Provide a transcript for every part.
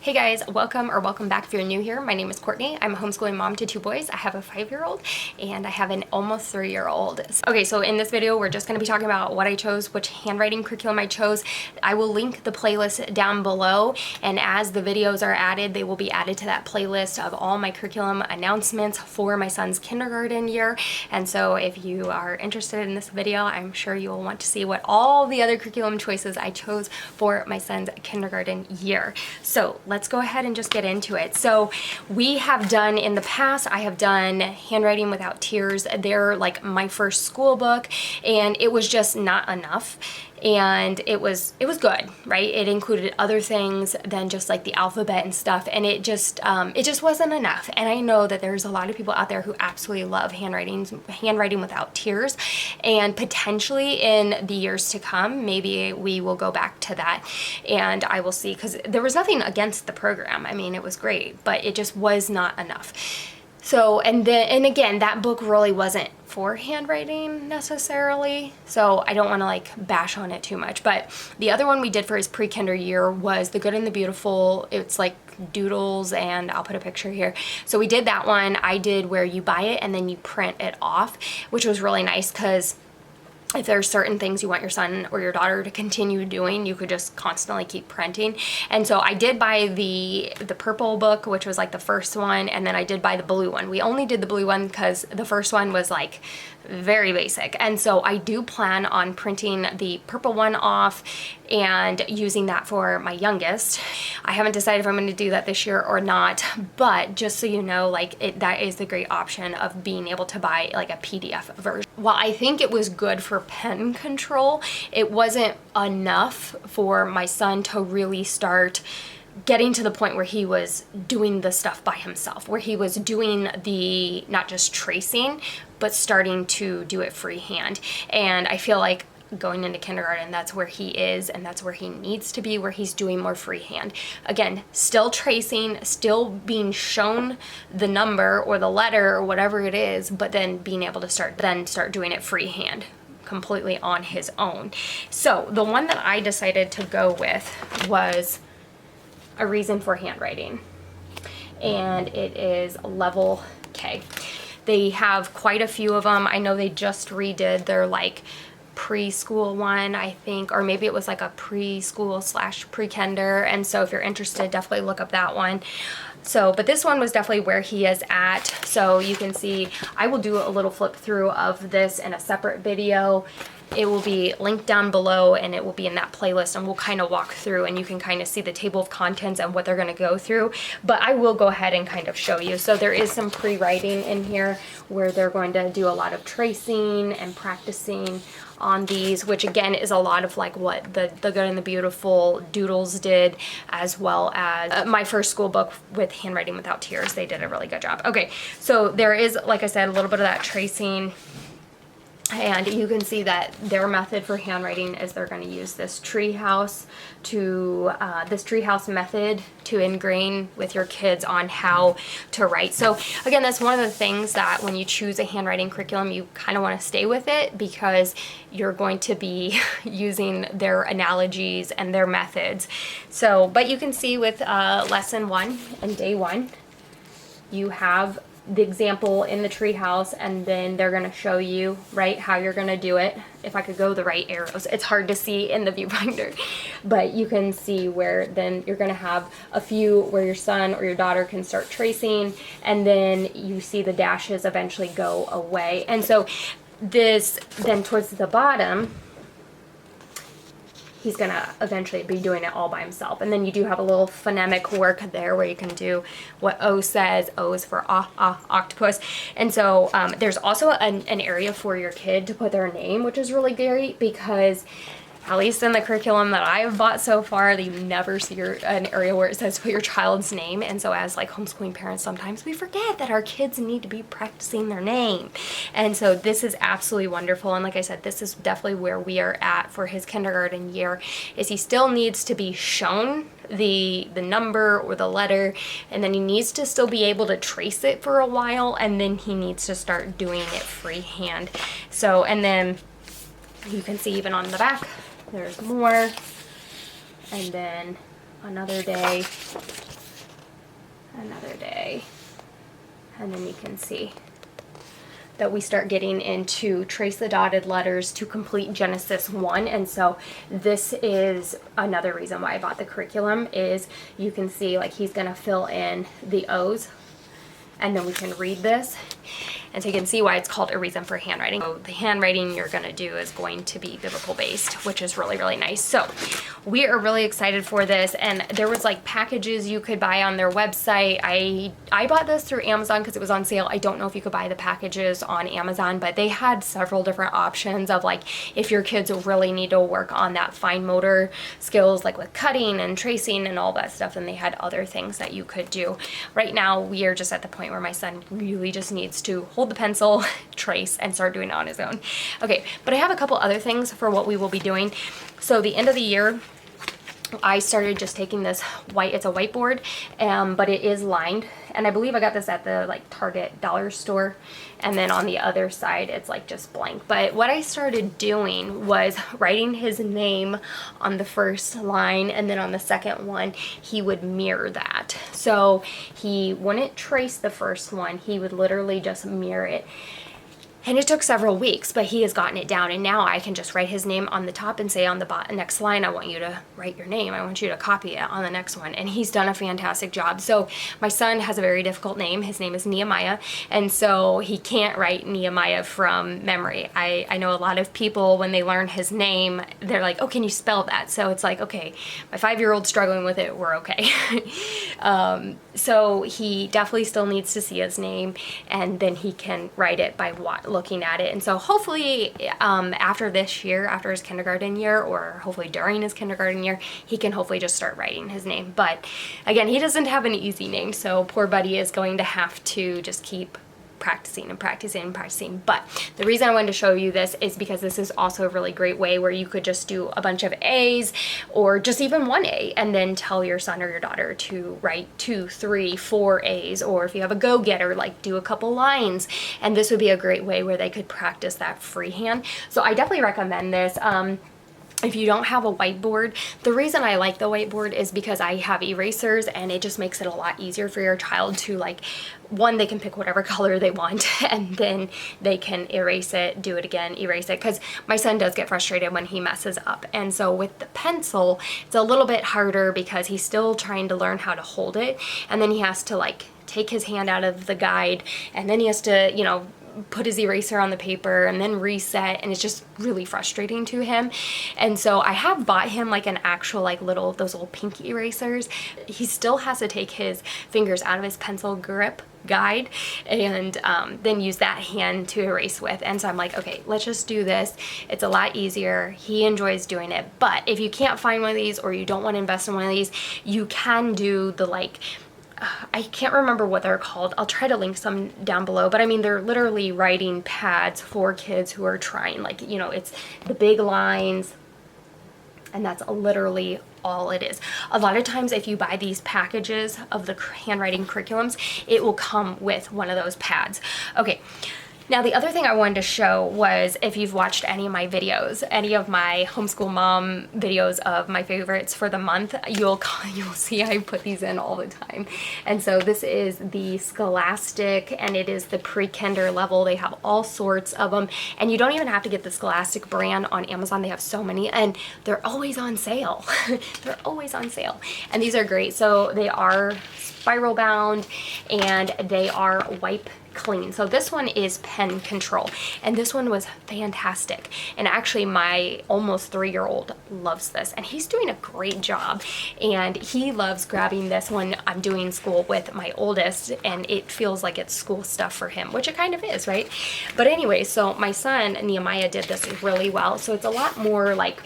Hey guys, welcome back if you're new here. My name is Courtney. I'm a homeschooling mom to two boys. I have a 5-year-old and I have an almost 3-year-old. Okay, so in this video, we're just gonna be talking about what I chose, which handwriting curriculum I chose. I will link the playlist down below, and as the videos are added, they will be added to that playlist of all my curriculum announcements for my son's kindergarten year. And so if you are interested in this video, I'm sure you will want to see what all the other curriculum choices I chose for my son's kindergarten year. So let's go ahead and just get into it. So we have done in the past, I have done Handwriting Without Tears. They're like my first school book, and it was just not enough. And it was good, right? It included other things than just like the alphabet and stuff, and it just wasn't enough. And I know that there's a lot of people out there who absolutely love Handwriting Without Tears, and potentially in the years to come, maybe we will go back to that, and I will see, because there was nothing against the program. I mean, it was great, but it just was not enough. So, and again, that book really wasn't for handwriting necessarily, so I don't want to like bash on it too much. But the other one we did for his pre-kinder year was The Good and the Beautiful. It's like doodles, and I'll put a picture here. So we did that one. I did where you buy it and then you print it off, which was really nice, because if there's certain things you want your son or your daughter to continue doing, you could just constantly keep printing. And so I did buy the purple book, which was like the first one, and then I did buy the blue one. We only did the blue one because the first one was like very basic. And so I do plan on printing the purple one off and using that for my youngest. I haven't decided if I'm going to do that this year or not, but just so you know, like that is the great option of being able to buy like a PDF version. While I think it was good for pen control, it wasn't enough for my son to really start getting to the point where he was doing the stuff by himself, where he was doing the, not just tracing, but starting to do it freehand. And I feel like going into kindergarten, that's where he is, and that's where he needs to be, where he's doing more freehand. Again, still tracing, still being shown the number or the letter or whatever it is, but then being able to start doing it freehand, completely on his own. So the one that I decided to go with was A Reason for Handwriting, and it is level K. They have quite a few of them. I know they just redid their like preschool one, I think, or maybe it was like a preschool / pre-kinder, and so if you're interested, definitely look up that one. So, but this one was definitely where he is at. So you can see, I will do a little flip through of this in a separate video. It will be linked down below, and it will be in that playlist, and we'll kind of walk through, and you can kind of see the table of contents and what they're going to go through. But I will go ahead and kind of show you. So there is some pre-writing in here where they're going to do a lot of tracing and practicing on these, which again is a lot of like what the Good and the Beautiful doodles did, as well as my first school book with Handwriting Without Tears. They did a really good job. Okay, so there is, like I said, a little bit of that tracing. And you can see that their method for handwriting is they're going to use this treehouse method to ingrain with your kids on how to write. So again, that's one of the things that when you choose a handwriting curriculum, you kind of want to stay with it, because you're going to be using their analogies and their methods. So, but you can see with lesson 1 and day 1, you have the example in the treehouse, and then they're going to show you right how you're going to do it. If I could go the right arrows, it's hard to see in the viewfinder, but you can see where then you're going to have a few where your son or your daughter can start tracing, and then you see the dashes eventually go away. And so this, then towards the bottom, he's gonna eventually be doing it all by himself. And then you do have a little phonemic work there where you can do what O says. O is for octopus. And so there's also an area for your kid to put their name, which is really great, because at least in the curriculum that I've bought so far, you never see an area where it says put your child's name. And so as like homeschooling parents, sometimes we forget that our kids need to be practicing their name. And so this is absolutely wonderful. And like I said, this is definitely where we are at for his kindergarten year, is he still needs to be shown the number or the letter, and then he needs to still be able to trace it for a while, and then he needs to start doing it freehand. So, and then you can see even on the back, there's more, and then another day another day. And then you can see that we start getting into trace the dotted letters to complete Genesis 1. And so this is another reason why I bought the curriculum, is you can see like he's gonna fill in the O's, and then we can read this. And so you can see why it's called A Reason for Handwriting. So the handwriting you're gonna do is going to be biblical based, which is really, really nice. So we are really excited for this. And there was like packages you could buy on their website. I bought this through Amazon because it was on sale. I don't know if you could buy the packages on Amazon, but they had several different options of like, if your kids really need to work on that fine motor skills, like with cutting and tracing and all that stuff, and they had other things that you could do. Right now, we are just at the point where my son really just needs to hold the pencil, trace, and start doing it on his own. Okay, but I have a couple other things for what we will be doing. So the end of the year, I started just taking this it's a whiteboard, but it is lined, and I believe I got this at the like Target dollar store, and then on the other side it's like just blank. But what I started doing was writing his name on the first line, and then on the second one he would mirror that. So he wouldn't trace the first one, he would literally just mirror it. And it took several weeks, but he has gotten it down, and now I can just write his name on the top and say on the next line, I want you to write your name. I want you to copy it on the next one. And he's done a fantastic job. So my son has a very difficult name. His name is Nehemiah, and so he can't write Nehemiah from memory. I know a lot of people, when they learn his name, they're like, oh, can you spell that? So it's like, okay, my 5-year-old's struggling with it, we're okay. So he definitely still needs to see his name, and then he can write it by looking at it. And so hopefully after this year, after his kindergarten year, or hopefully during his kindergarten year, he can hopefully just start writing his name. But again, he doesn't have an easy name, so poor buddy is going to have to just keep practicing and practicing and practicing. But the reason I wanted to show you this is because this is also a really great way where you could just do a bunch of A's, or just even one A, and then tell your son or your daughter to write 2, 3, 4 A's, or if you have a go-getter, like do a couple lines. And this would be a great way where they could practice that freehand. So I definitely recommend this. If you don't have a whiteboard, the reason I like the whiteboard is because I have erasers, and it just makes it a lot easier for your child to, like, one, they can pick whatever color they want, and then they can erase it, do it again, erase it, because my son does get frustrated when he messes up. And so with the pencil, it's a little bit harder because he's still trying to learn how to hold it, and then he has to like take his hand out of the guide, and then he has to, you know, put his eraser on the paper and then reset, and it's just really frustrating to him. And so I have bought him like an actual like those little pink erasers. He still has to take his fingers out of his pencil grip guide and then use that hand to erase with. And so I'm like, okay, let's just do this. It's a lot easier. He enjoys doing it. But if you can't find one of these, or you don't want to invest in one of these, you can do the like, I can't remember what they're called. I'll try to link some down below, but I mean, they're literally writing pads for kids who are trying, like, you know, it's the big lines, and that's literally all it is. A lot of times if you buy these packages of the handwriting curriculums, it will come with one of those pads. Okay. Now, the other thing I wanted to show was, if you've watched any of my videos, any of my homeschool mom videos of my favorites for the month, you'll see I put these in all the time. And so this is the Scholastic, and it is the pre-kinder level. They have all sorts of them, and you don't even have to get the Scholastic brand on Amazon. They have so many, and they're always on sale. They're always on sale, and these are great. So they are spiral bound, and they are wipe clean. So this one is pen control, and this one was fantastic. And actually my almost 3-year-old loves this, and he's doing a great job. And he loves grabbing this when I'm doing school with my oldest, and it feels like it's school stuff for him, which it kind of is, right? But anyway, so my son Nehemiah did this really well. So it's a lot more like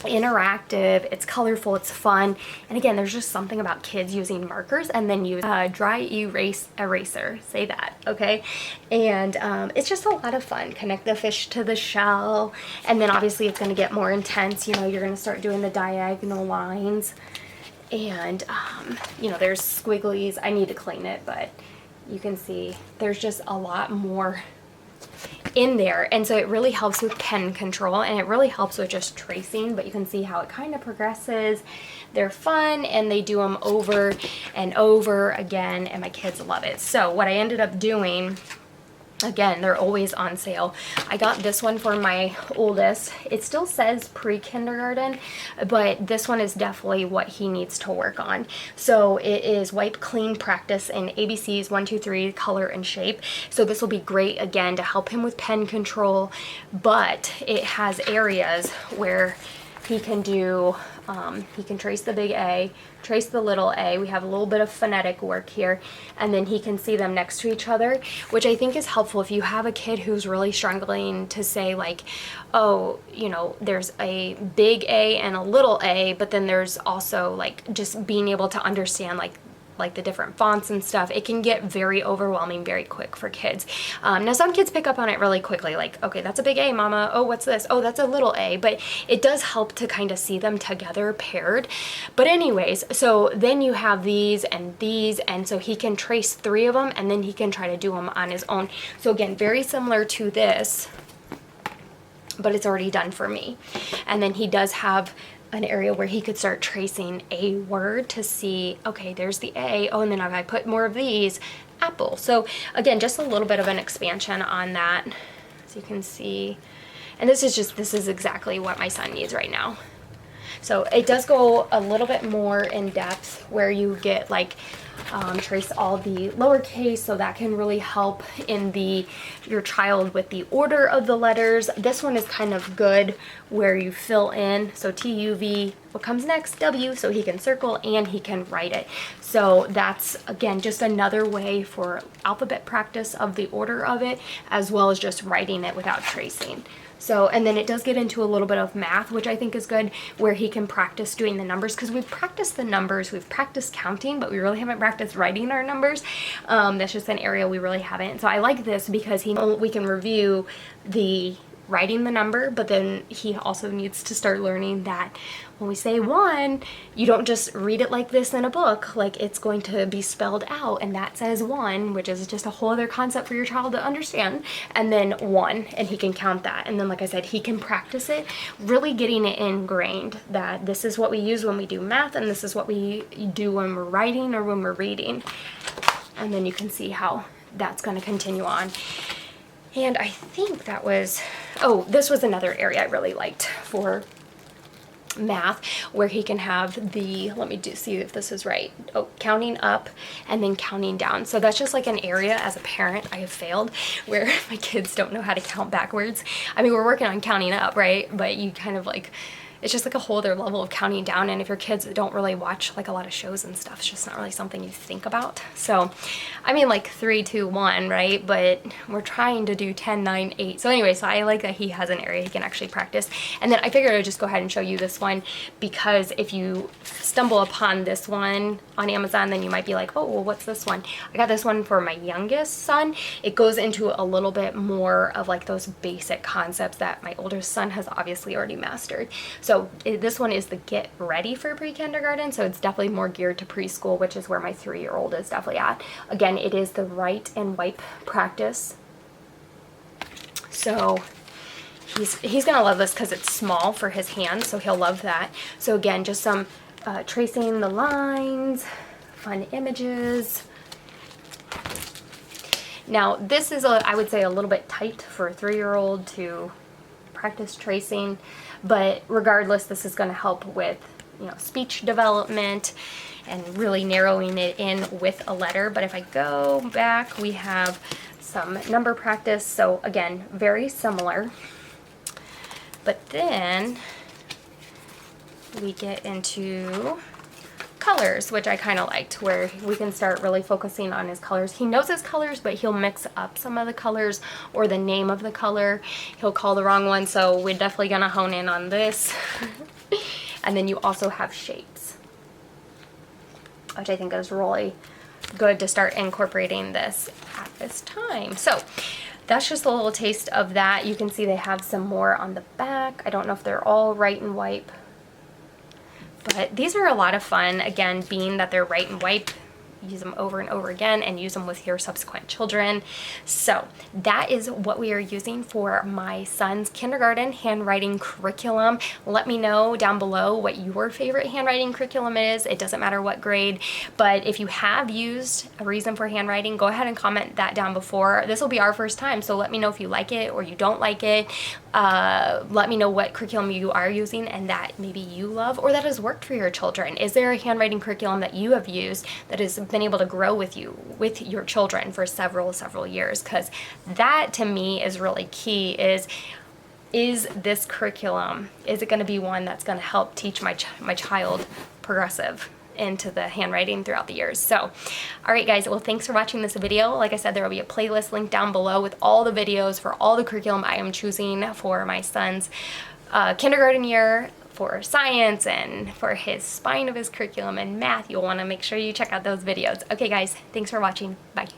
interactive, it's colorful, it's fun, and again, there's just something about kids using markers and then use dry erase eraser, say that, okay? And it's just a lot of fun. Connect the fish to the shell, and then obviously it's going to get more intense. You know, you're going to start doing the diagonal lines, and you know, there's squigglies. I need to clean it, but you can see there's just a lot more in there, and so it really helps with pen control, and it really helps with just tracing. But you can see how it kind of progresses. They're fun, and they do them over and over again, and my kids love it. So what I ended up doing, again, they're always on sale. I got this one for my oldest. It still says pre-kindergarten, but this one is definitely what he needs to work on. So it is Wipe Clean Practice in ABCs 1, 2, 3, color and shape. So this will be great, again, to help him with pen control, but it has areas where he can do, he can trace the big A, trace the little a. We have a little bit of phonetic work here, and then he can see them next to each other, which I think is helpful if you have a kid who's really struggling to say, like, oh, you know, there's a big A and a little a, but then there's also like just being able to understand like the different fonts and stuff. It can get very overwhelming very quick for kids. Now some kids pick up on it really quickly, like, okay, that's a big A, mama. Oh, what's this? Oh, that's a little a. But it does help to kind of see them together paired. But anyways, so then you have these, and so he can trace 3 of them, and then he can try to do them on his own. So again, very similar to this, but it's already done for me. And then he does have an area where he could start tracing a word to see, okay, there's the A. Oh, and then if I put more of these, apple. So again, just a little bit of an expansion on that. So you can see, and this is exactly what my son needs right now. So it does go a little bit more in depth where you get like trace all the lowercase, so that can really help in your child with the order of the letters. This one is kind of good where you fill in, so TUV, what comes next, W, so he can circle and he can write it. So that's, again, just another way for alphabet practice of the order of it, as well as just writing it without tracing. So, and then it does get into a little bit of math, which I think is good, where he can practice doing the numbers, because we've practiced the numbers, we've practiced counting, but we really haven't practiced writing our numbers. That's just an area we really haven't. So I like this because we can review the writing the number, but then he also needs to start learning that when we say 1, you don't just read it like this in a book, like it's going to be spelled out, and that says 1, which is just a whole other concept for your child to understand, and then 1, and he can count that. And then, like I said, he can practice it, really getting it ingrained that this is what we use when we do math, and this is what we do when we're writing or when we're reading. And then you can see how that's going to continue on. And I think that was, oh, this was another area I really liked for math, where he can have the, let me see if this is right, oh, counting up and then counting down. So that's just like an area as a parent I have failed, where my kids don't know how to count backwards. I mean, we're working on counting up, right? But you kind of like, it's just like a whole other level of counting down, and if your kids don't really watch like a lot of shows and stuff, it's just not really something you think about. So I mean, like 3, 2, 1, right? But we're trying to do 10, 9, 8. So anyway, so I like that he has an area he can actually practice. And then I figured I'd just go ahead and show you this one, because if you stumble upon this one on Amazon, then you might be like, oh, well, what's this one? I got this one for my youngest son. It goes into a little bit more of like those basic concepts that my older son has obviously already mastered. So this one is the Get Ready for Pre-Kindergarten, so it's definitely more geared to preschool, which is where my 3-year-old is definitely at. Again, it is the Write and Wipe practice. So he's gonna love this because it's small for his hands, so he'll love that. So again, just some tracing the lines, fun images. Now this is, I would say, a little bit tight for a 3-year-old to practice tracing, but regardless, this is going to help with, you know, speech development and really narrowing it in with a letter. But if I go back, we have some number practice. So again, very similar. But then we get into colors, which I kind of liked, where we can start really focusing on his colors. He knows his colors, but he'll mix up some of the colors or the name of the color. He'll call the wrong one, so we're definitely gonna hone in on this. And then you also have shapes, which I think is really good to start incorporating this at this time. So that's just a little taste of that. You can see they have some more on the back. I don't know if they're all Write and Wipe, but these are a lot of fun. Again, being that they're Write and Wipe, use them over and over again and use them with your subsequent children. So that is what we are using for my son's kindergarten handwriting curriculum. Let me know down below what your favorite handwriting curriculum is. It doesn't matter what grade, but if you have used a reason for handwriting, go ahead and comment that down before. This will be our first time, so let me know if you like it or you don't like it. Let me know what curriculum you are using and that maybe you love or that has worked for your children. Is there a handwriting curriculum that you have used that has been able to grow with you, with your children for several years? Because that to me is really key. Is this curriculum, is it going to be one that's going to help teach my child progressive into the handwriting throughout the years? So, all right guys, well, thanks for watching this video. Like I said, there will be a playlist link down below with all the videos for all the curriculum I am choosing for my son's kindergarten year, for science and for his spine of his curriculum and math. You'll want to make sure you check out those videos. Okay guys, thanks for watching. Bye.